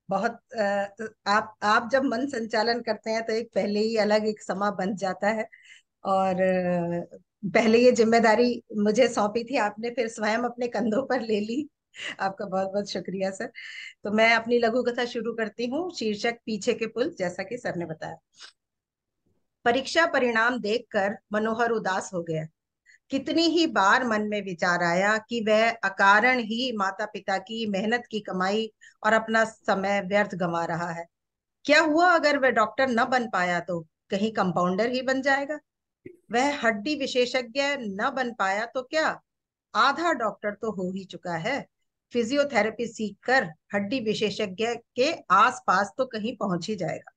बहुत आप जब मन संचालन करते हैं तो एक पहले ही अलग एक समा बन जाता है। और पहले ये जिम्मेदारी मुझे सौंपी थी, आपने फिर स्वयं अपने कंधों पर ले ली। आपका बहुत बहुत शुक्रिया सर। तो मैं अपनी लघु कथा शुरू करती हूँ। शीर्षक पीछे के पुल, जैसा कि सर ने बताया। परीक्षा परिणाम देखकर मनोहर उदास हो गया। कितनी ही बार मन में विचार आया कि वह अकारण ही माता पिता की मेहनत की कमाई और अपना समय व्यर्थ गंवा रहा है। क्या हुआ अगर वह डॉक्टर न बन पाया तो? कहीं कंपाउंडर ही बन जाएगा। वह हड्डी विशेषज्ञ न बन पाया तो क्या? आधा डॉक्टर तो हो ही चुका है। फिजियोथेरेपी सीखकर हड्डी विशेषज्ञ के आसपास तो कहीं पहुंच ही जाएगा।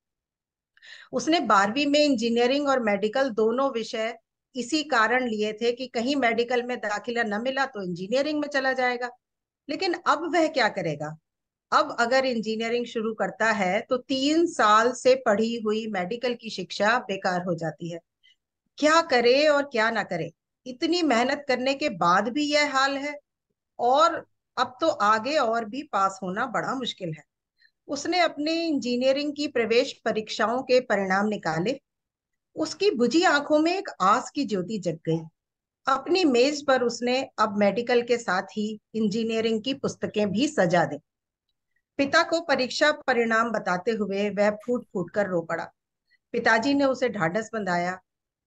उसने 12वीं में इंजीनियरिंग और मेडिकल दोनों विषय इसी कारण लिए थे कि कहीं मेडिकल में दाखिला न मिला तो इंजीनियरिंग में चला जाएगा। लेकिन अब वह क्या करेगा? अब अगर इंजीनियरिंग शुरू करता है तो 3 साल से पढ़ी हुई मेडिकल की शिक्षा बेकार हो जाती है। क्या करे और क्या ना करे। इतनी मेहनत करने के बाद भी यह हाल है। और अब तो आगे और भी पास होना बड़ा मुश्किल है। उसने अपने इंजीनियरिंग की प्रवेश परीक्षाओं के परिणाम निकाले। उसकी बुझी आंखों में एक आस की ज्योति जग गई। अपनी मेज पर उसने अब मेडिकल के साथ ही इंजीनियरिंग की पुस्तकें भी सजा दी। पिता को परीक्षा परिणाम बताते हुए वह फूट फूट कर रो पड़ा। पिताजी ने उसे ढाढ़स बंधाया,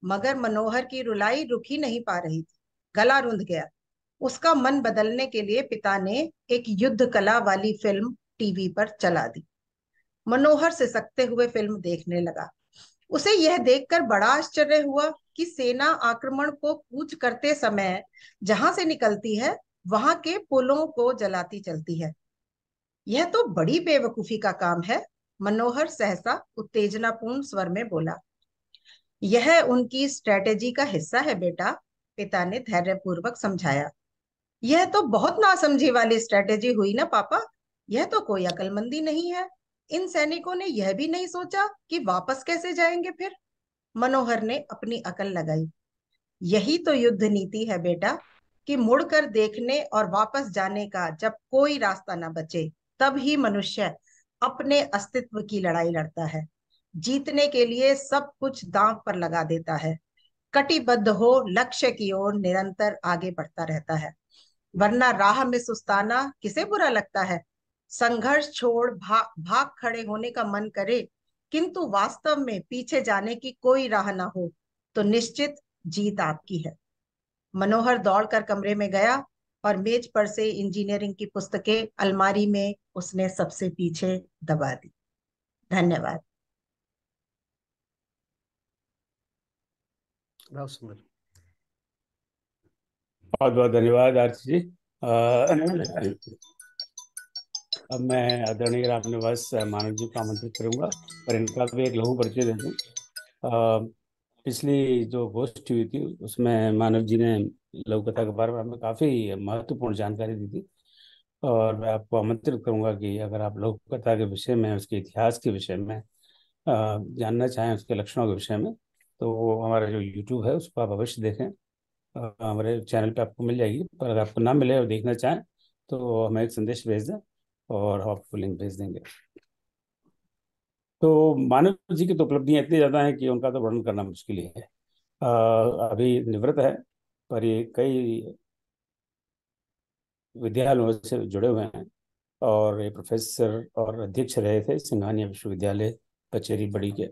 मगर मनोहर की रुलाई रुक ही नहीं पा रही थी। गला रुंध गया। उसका मन बदलने के लिए पिता ने एक युद्ध कला वाली फिल्म टीवी पर चला दी। मनोहर सिसकते हुए फिल्म देखने लगा। उसे यह देखकर बड़ा आश्चर्य हुआ कि सेना आक्रमण को कूच करते समय जहां से निकलती है वहां के पुलों को जलाती चलती है। यह तो बड़ी बेवकूफी का काम है। मनोहर सहसा उत्तेजनापूर्ण स्वर में बोला। यह उनकी स्ट्रेटेजी का हिस्सा है बेटा, पिता ने धैर्यपूर्वक समझाया। यह तो बहुत नासमझी वाली स्ट्रेटेजी हुई ना पापा। यह तो कोई अकलमंदी नहीं है। इन सैनिकों ने यह भी नहीं सोचा कि वापस कैसे जाएंगे फिर। मनोहर ने अपनी अकल लगाई। यही तो युद्ध नीति है बेटा, कि मुड़कर देखने और वापस जाने का जब कोई रास्ता ना बचे, तब ही मनुष्य अपने अस्तित्व की लड़ाई लड़ता है। जीतने के लिए सब कुछ दांव पर लगा देता है। कटिबद्ध हो लक्ष्य की ओर निरंतर आगे बढ़ता रहता है। वरना राह में सुस्ताना किसे बुरा लगता है? संघर्ष छोड़ भाग खड़े होने का मन करे, किंतु वास्तव में पीछे जाने की कोई राह ना हो, तो निश्चित जीत आपकी है। मनोहर दौड़कर कमरे में गया और मेज पर से इंजीनियरिंग की पुस्तकें अलमारी में उसने सबसे पीछे दबा दी। धन्यवाद। बहुत सुंदर। बहुत बहुत धन्यवाद आरती जी। अब मैं आदरणीय राम निवास मानव जी को आमंत्रित करूंगा और इनका भी एक लघु परिचय दे दूं। अ, पिछली जो गोष्ठी हुई थी उसमें मानव जी ने लघु कथा के बारे में हमें काफ़ी महत्वपूर्ण जानकारी दी थी। और मैं आपको आमंत्रित करूंगा कि अगर आप लघु कथा के विषय में, उसके इतिहास के विषय में जानना चाहें, उसके लक्षणों के विषय में, तो वो हमारा जो यूट्यूब है उसको आप अवश्य देखें। हमारे चैनल पे आपको मिल जाएगी। पर अगर आपको ना मिले और देखना चाहें तो हमें एक संदेश भेज दें और हम आपको लिंक भेज देंगे। तो मानव जी की तो उपलब्धियां इतनी ज़्यादा हैं कि उनका तो वर्णन करना मुश्किल ही है। अभी निवृत्त है, पर ये कई विद्यालयों से जुड़े हुए हैं और ये प्रोफेसर और अध्यक्ष रहे थे सिंघानिया विश्वविद्यालय कचेरी बड़ी के।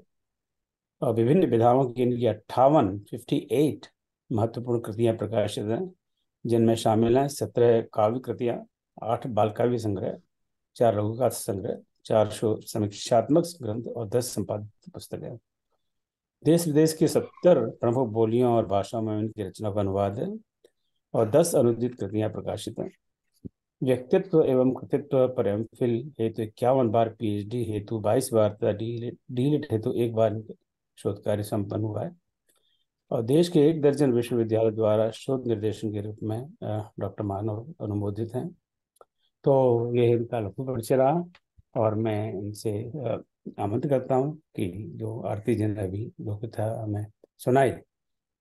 और विभिन्न विधाओं की इनकी 58 महत्वपूर्ण कृतियां प्रकाशित हैं, जिनमें शामिल हैं 17 काव्य कृतियां, 8 बाल काव्य संग्रह, 4 लघुकथा संग्रह, 4 समीक्षात्मक ग्रंथ और 10 संपादित पुस्तकें। देश विदेश की 70 प्रमुख बोलियों और भाषाओं में इनकी रचना का अनुवाद है और 10 अनुदित कृतियां प्रकाशित हैं। व्यक्तित्व एवं कृतित्व पर एमफिल हेतु 51 बार, पीएचडी हेतु 22 बार तथा डीलिट हेतु 1 बार शोध कार्य संपन्न हुआ है। और देश के 1 दर्जन विश्वविद्यालय द्वारा शोध निर्देशन के रूप में डॉक्टर मानव अनुमोदित हैं। तो ये इनका लघु परिचय रहा और मैं इनसे आमंत्रित करता हूँ कि जो आरती जी ने अभी जो कथा हमें सुनाई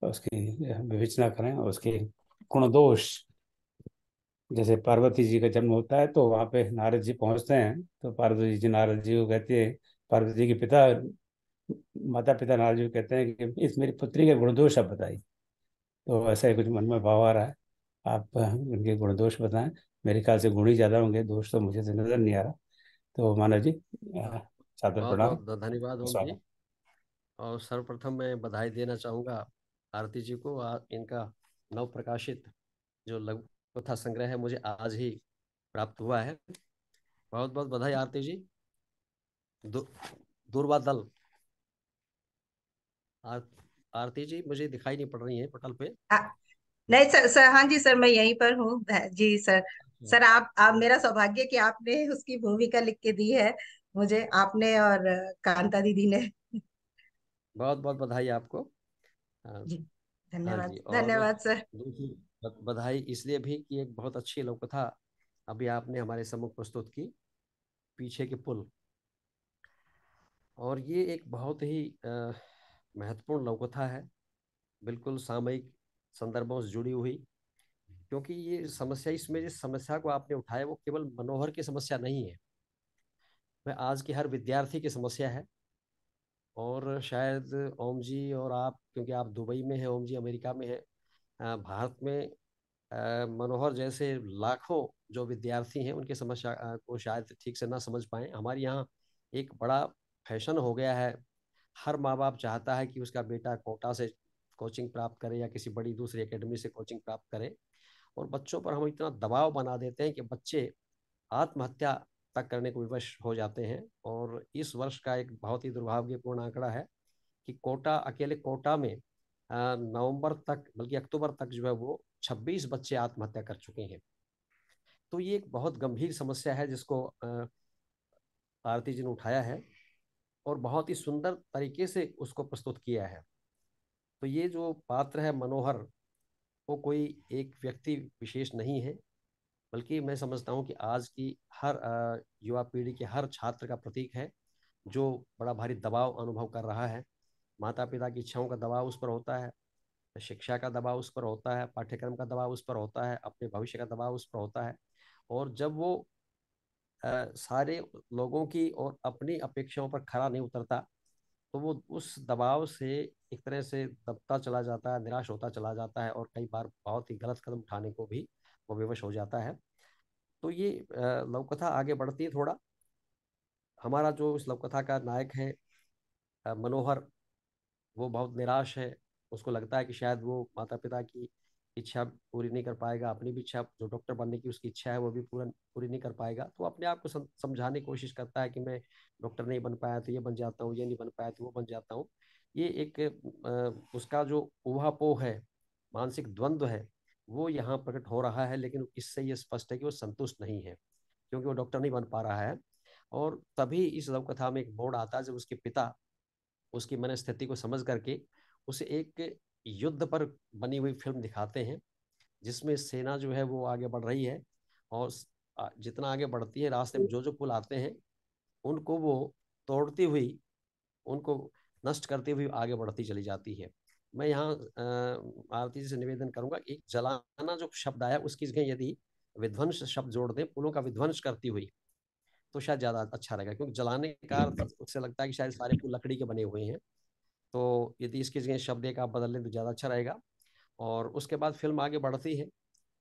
उसकी विवेचना करें और उसके गुण दोष जैसे पार्वती जी का जन्म होता है तो वहाँ पे नारद जी पहुँचते हैं, तो पार्वती जी नारद जी को कहती है, पार्वती जी के पिता माता पिता नारद जी को कहते हैं कि इस मेरी पुत्री के गुणदोष आप बताइए। तो ऐसा ही कुछ मन में भाव आ रहा है, आप उनके गुणदोष बताएं। मेरे ख्याल से गुण ही ज्यादा होंगे, दोष तो मुझे से नजर नहीं आ रहा। तो मानव जी, सादर बहुत प्रणाम। बहुत धन्यवाद ओम जी। स्वागत। और सर्वप्रथम मैं बधाई देना चाहूँगा आरती जी को। इनका नव प्रकाशित जो लघु कथा संग्रह है मुझे आज ही प्राप्त हुआ है। बहुत बहुत बधाई आरती जी। दु, दूरवा दल। आर, आरती जी मुझे दिखाई नहीं पड़ रही है पटल पे। आ, नहीं सर, हाँ जी सर, मैं यहीं पर हूँ जी सर। सर आप मेरा सौभाग्य कि आपने उसकी भूमिका लिख के दी है मुझे, आपने और कांता दीदी ने। बहुत बहुत बधाई आपको। हाँ। जी, हाँ धन्यवाद जी। और धन्यवाद सर। दूसरी बधाई इसलिए भी कि एक बहुत अच्छी लघु कथा अभी आपने हमारे सम्मुख प्रस्तुत की, पीछे के पुल। और ये एक बहुत ही महत्वपूर्ण लघु कथा है, बिल्कुल सामयिक संदर्भों से जुड़ी हुई। क्योंकि ये समस्या, इसमें जिस समस्या को आपने उठाया वो केवल मनोहर की समस्या नहीं है, वह आज की हर विद्यार्थी की समस्या है। और शायद ओम जी और आप, क्योंकि आप दुबई में हैं, ओम जी अमेरिका में है, भारत में मनोहर जैसे लाखों जो विद्यार्थी हैं उनकी समस्या को शायद ठीक से ना समझ पाए। हमारे यहाँ एक बड़ा फैशन हो गया है, हर माँ बाप चाहता है कि उसका बेटा कोटा से कोचिंग प्राप्त करे या किसी बड़ी दूसरी एकेडमी से कोचिंग प्राप्त करे। और बच्चों पर हम इतना दबाव बना देते हैं कि बच्चे आत्महत्या तक करने को विवश हो जाते हैं। और इस वर्ष का एक बहुत ही दुर्भाग्यपूर्ण आंकड़ा है कि कोटा, अकेले कोटा में नवंबर तक, बल्कि अक्टूबर तक जो है वो 26 बच्चे आत्महत्या कर चुके हैं। तो ये एक बहुत गंभीर समस्या है जिसको आरती जी ने उठाया है और बहुत ही सुंदर तरीके से उसको प्रस्तुत किया है। तो ये जो पात्र है मनोहर, वो कोई एक व्यक्ति विशेष नहीं है, बल्कि मैं समझता हूँ कि आज की हर युवा पीढ़ी के हर छात्र का प्रतीक है, जो बड़ा भारी दबाव अनुभव कर रहा है। माता पिता की इच्छाओं का दबाव उस पर होता है, शिक्षा का दबाव उस पर होता है, पाठ्यक्रम का दबाव उस पर होता है, अपने भविष्य का दबाव उस पर होता है। और जब वो सारे लोगों की और अपनी अपेक्षाओं पर खरा नहीं उतरता, तो वो उस दबाव से एक तरह से दबता चला जाता है, निराश होता चला जाता है और कई बार बहुत ही गलत कदम उठाने को भी वो विवश हो जाता है। तो ये लवकथा आगे बढ़ती है थोड़ा। हमारा जो इस लवकथा का नायक है मनोहर, वो बहुत निराश है। उसको लगता है कि शायद वो माता पिता की इच्छा पूरी नहीं कर पाएगा, अपनी भी इच्छा, जो डॉक्टर बनने की उसकी इच्छा है वो भी पूरा पूरी नहीं कर पाएगा। तो अपने आप को समझाने की कोशिश करता है कि मैं डॉक्टर नहीं बन पाया तो ये बन जाता हूँ, ये नहीं बन पाया तो वो बन जाता हूँ। ये एक उसका जो ऊहापोह है, मानसिक द्वंद्व है, वो यहाँ प्रकट हो रहा है। लेकिन इससे ये स्पष्ट है कि वो संतुष्ट नहीं है, क्योंकि वो डॉक्टर नहीं बन पा रहा है। और तभी इस लव कथा में एक मोड़ आता है जब उसके पिता उसकी मनस्थिति को समझ करके उसे एक युद्ध पर बनी हुई फिल्म दिखाते हैं, जिसमें सेना जो है वो आगे बढ़ रही है। और जितना आगे बढ़ती है, रास्ते में जो जो पुल आते हैं उनको वो तोड़ती हुई, उनको नष्ट करती हुई आगे बढ़ती चली जाती है। मैं यहाँ आरती जी से निवेदन करूंगा कि एक जलाना जो शब्द आया उसकी जगह यदि विध्वंस शब्द जोड़ दें, पुलों का विध्वंस करती हुई, तो शायद ज्यादा अच्छा रहेगा। क्योंकि जलाने का अर्थ उससे लगता है कि शायद सारे पुल लकड़ी के बने हुए हैं। तो यदि इसकी जगह शब्द एक आप बदल लें तो ज़्यादा अच्छा रहेगा। और उसके बाद फिल्म आगे बढ़ती है।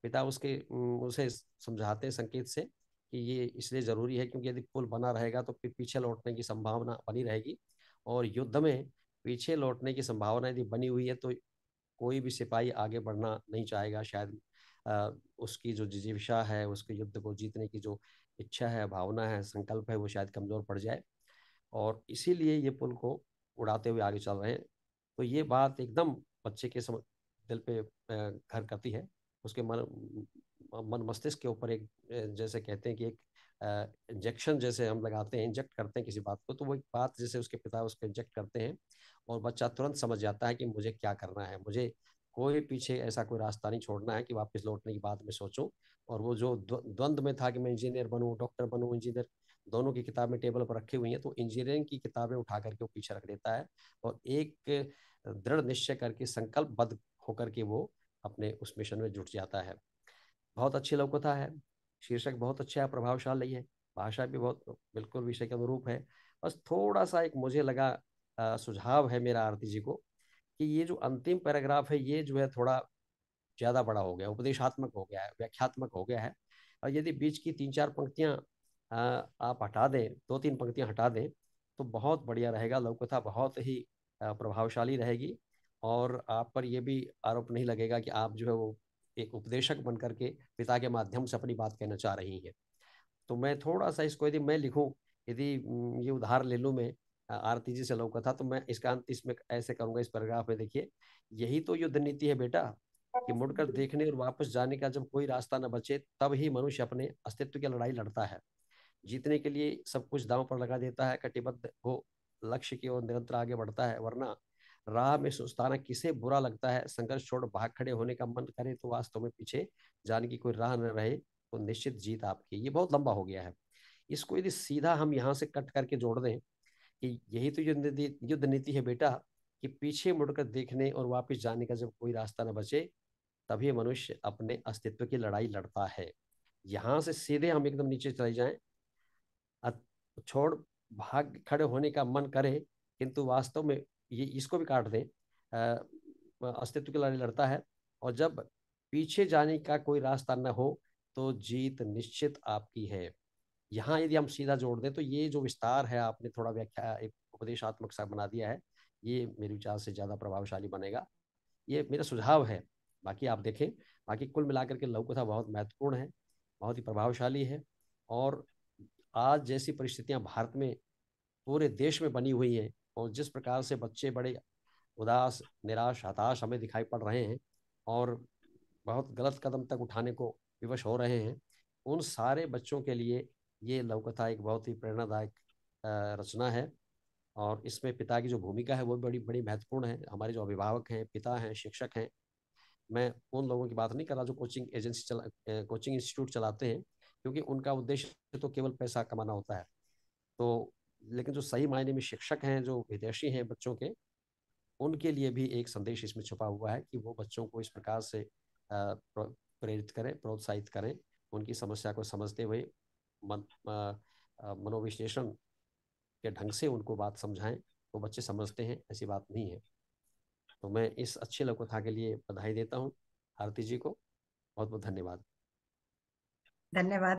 पिता उसके उसे समझाते हैं संकेत से कि ये इसलिए ज़रूरी है क्योंकि यदि पुल बना रहेगा तो फिर पीछे लौटने की संभावना बनी रहेगी। और युद्ध में पीछे लौटने की संभावना यदि बनी हुई है तो कोई भी सिपाही आगे बढ़ना नहीं चाहेगा। शायद उसकी जो जिजीविषा है, उसके युद्ध को जीतने की जो इच्छा है, भावना है, संकल्प है, वो शायद कमज़ोर पड़ जाए। और इसीलिए ये पुल को उड़ाते हुए आगे चल रहे हैं। तो ये बात एकदम बच्चे के दिल पे घर करती है। उसके मन मस्तिष्क के ऊपर एक जैसे कहते हैं कि एक इंजेक्शन जैसे हम लगाते हैं, इंजेक्ट करते हैं किसी बात को, तो वो एक बात जैसे उसके पिता उसको इंजेक्ट करते हैं। और बच्चा तुरंत समझ जाता है कि मुझे क्या करना है, मुझे कोई पीछे ऐसा कोई रास्ता नहीं छोड़ना है कि वापस लौटने की बात में सोचूं। और वो जो द्वंद्व में था कि मैं इंजीनियर बनूं, डॉक्टर बनूं, इंजीनियर, दोनों की किताबें टेबल पर रखी हुई हैं, तो इंजीनियरिंग की किताबें उठा करके वो पीछे रख देता है और एक दृढ़ निश्चय करके संकल्पबद्ध होकर के वो अपने उस मिशन में जुट जाता है। बहुत अच्छी लौकता है, शीर्षक बहुत अच्छा है, प्रभावशाली है, भाषा भी बहुत बिल्कुल विषय के अनुरूप है। बस थोड़ा सा एक मुझे लगा सुझाव है मेरा आरती जी को, कि ये जो अंतिम पैराग्राफ है ये जो है थोड़ा ज्यादा बड़ा हो गया, उपदेशात्मक हो गया है, व्याख्यात्मक हो गया है। और यदि बीच की 3-4 पंक्तियां आप हटा दें, 2-3 पंक्तियां हटा दें, तो बहुत बढ़िया रहेगा, लौकथा बहुत ही प्रभावशाली रहेगी। और आप पर यह भी आरोप नहीं लगेगा कि आप जो है वो एक उपदेशक बन करके पिता के माध्यम से अपनी बात कहना चाह रही हैं। तो मैं थोड़ा सा इसको यदि मैं लिखूं, यदि ये उधार ले लूं मैं आरती जी से लौकथा, तो मैं इसका अंत इसमें ऐसे करूंगा, इस पैराग्राफ में देखिए, यही तो युद्ध नीति है बेटा, कि मुड़कर देखने और वापस जाने का जब कोई रास्ता न बचे, तब ही मनुष्य अपने अस्तित्व की लड़ाई लड़ता है। जीतने के लिए सब कुछ दांव पर लगा देता है, कटिबद्ध हो लक्ष्य की ओर निरंतर आगे बढ़ता है, वरना राह में सुस्ताना किसे बुरा लगता है। संघर्ष छोड़ भाग खड़े होने का मन करे तो वास्तव में पीछे जाने की कोई राह न रहे, तो निश्चित जीत आपकी। ये बहुत लंबा हो गया है, इसको यदि सीधा हम यहाँ से कट करके जोड़ दें कि यही तो युद्ध नीति है बेटा, कि पीछे मुड़कर देखने और वापस जाने का जब कोई रास्ता न बचे, तभी मनुष्य अपने अस्तित्व की लड़ाई लड़ता है। यहां से सीधे हम एकदम नीचे चले जाएं, छोड़ भाग खड़े होने का मन करे, किंतु वास्तव में ये इसको भी काट दें, अस्तित्व की लड़ाई लड़ता है, और जब पीछे जाने का कोई रास्ता न हो, तो जीत निश्चित आपकी है। यहाँ यदि हम सीधा जोड़ दें, तो ये जो विस्तार है आपने थोड़ा व्याख्या एक उपदेशात्मक सा बना दिया है, ये मेरे विचार से ज्यादा प्रभावशाली बनेगा। ये मेरा सुझाव है, बाकी आप देखें। बाकी कुल मिलाकर के लघुकथा बहुत महत्वपूर्ण है, बहुत ही प्रभावशाली है। और आज जैसी परिस्थितियां भारत में, पूरे देश में बनी हुई हैं, और जिस प्रकार से बच्चे बड़े उदास, निराश, हताश हमें दिखाई पड़ रहे हैं, और बहुत गलत कदम तक उठाने को विवश हो रहे हैं, उन सारे बच्चों के लिए ये लघुकथा एक बहुत ही प्रेरणादायक रचना है। और इसमें पिता की जो भूमिका है वो बड़ी बड़ी महत्वपूर्ण है। हमारे जो अभिभावक हैं, पिता हैं, शिक्षक हैं, मैं उन लोगों की बात नहीं कर रहा जो कोचिंग एजेंसी कोचिंग इंस्टीट्यूट चलाते हैं, क्योंकि उनका उद्देश्य तो केवल पैसा कमाना होता है। तो लेकिन जो सही मायने में शिक्षक हैं, जो विदेशी हैं बच्चों के, उनके लिए भी एक संदेश इसमें छुपा हुआ है, कि वो बच्चों को इस प्रकार से प्रेरित करें, प्रोत्साहित करें, उनकी समस्या को समझते हुए मनोविश्लेषण के ढंग से उनको बात समझाएं, तो बच्चे समझते हैं, ऐसी बात नहीं है। तो मैं इस अच्छी लघुकथा के लिए बधाई देता हूँ आरती जी को। बहुत बहुत धन्यवाद। धन्यवाद।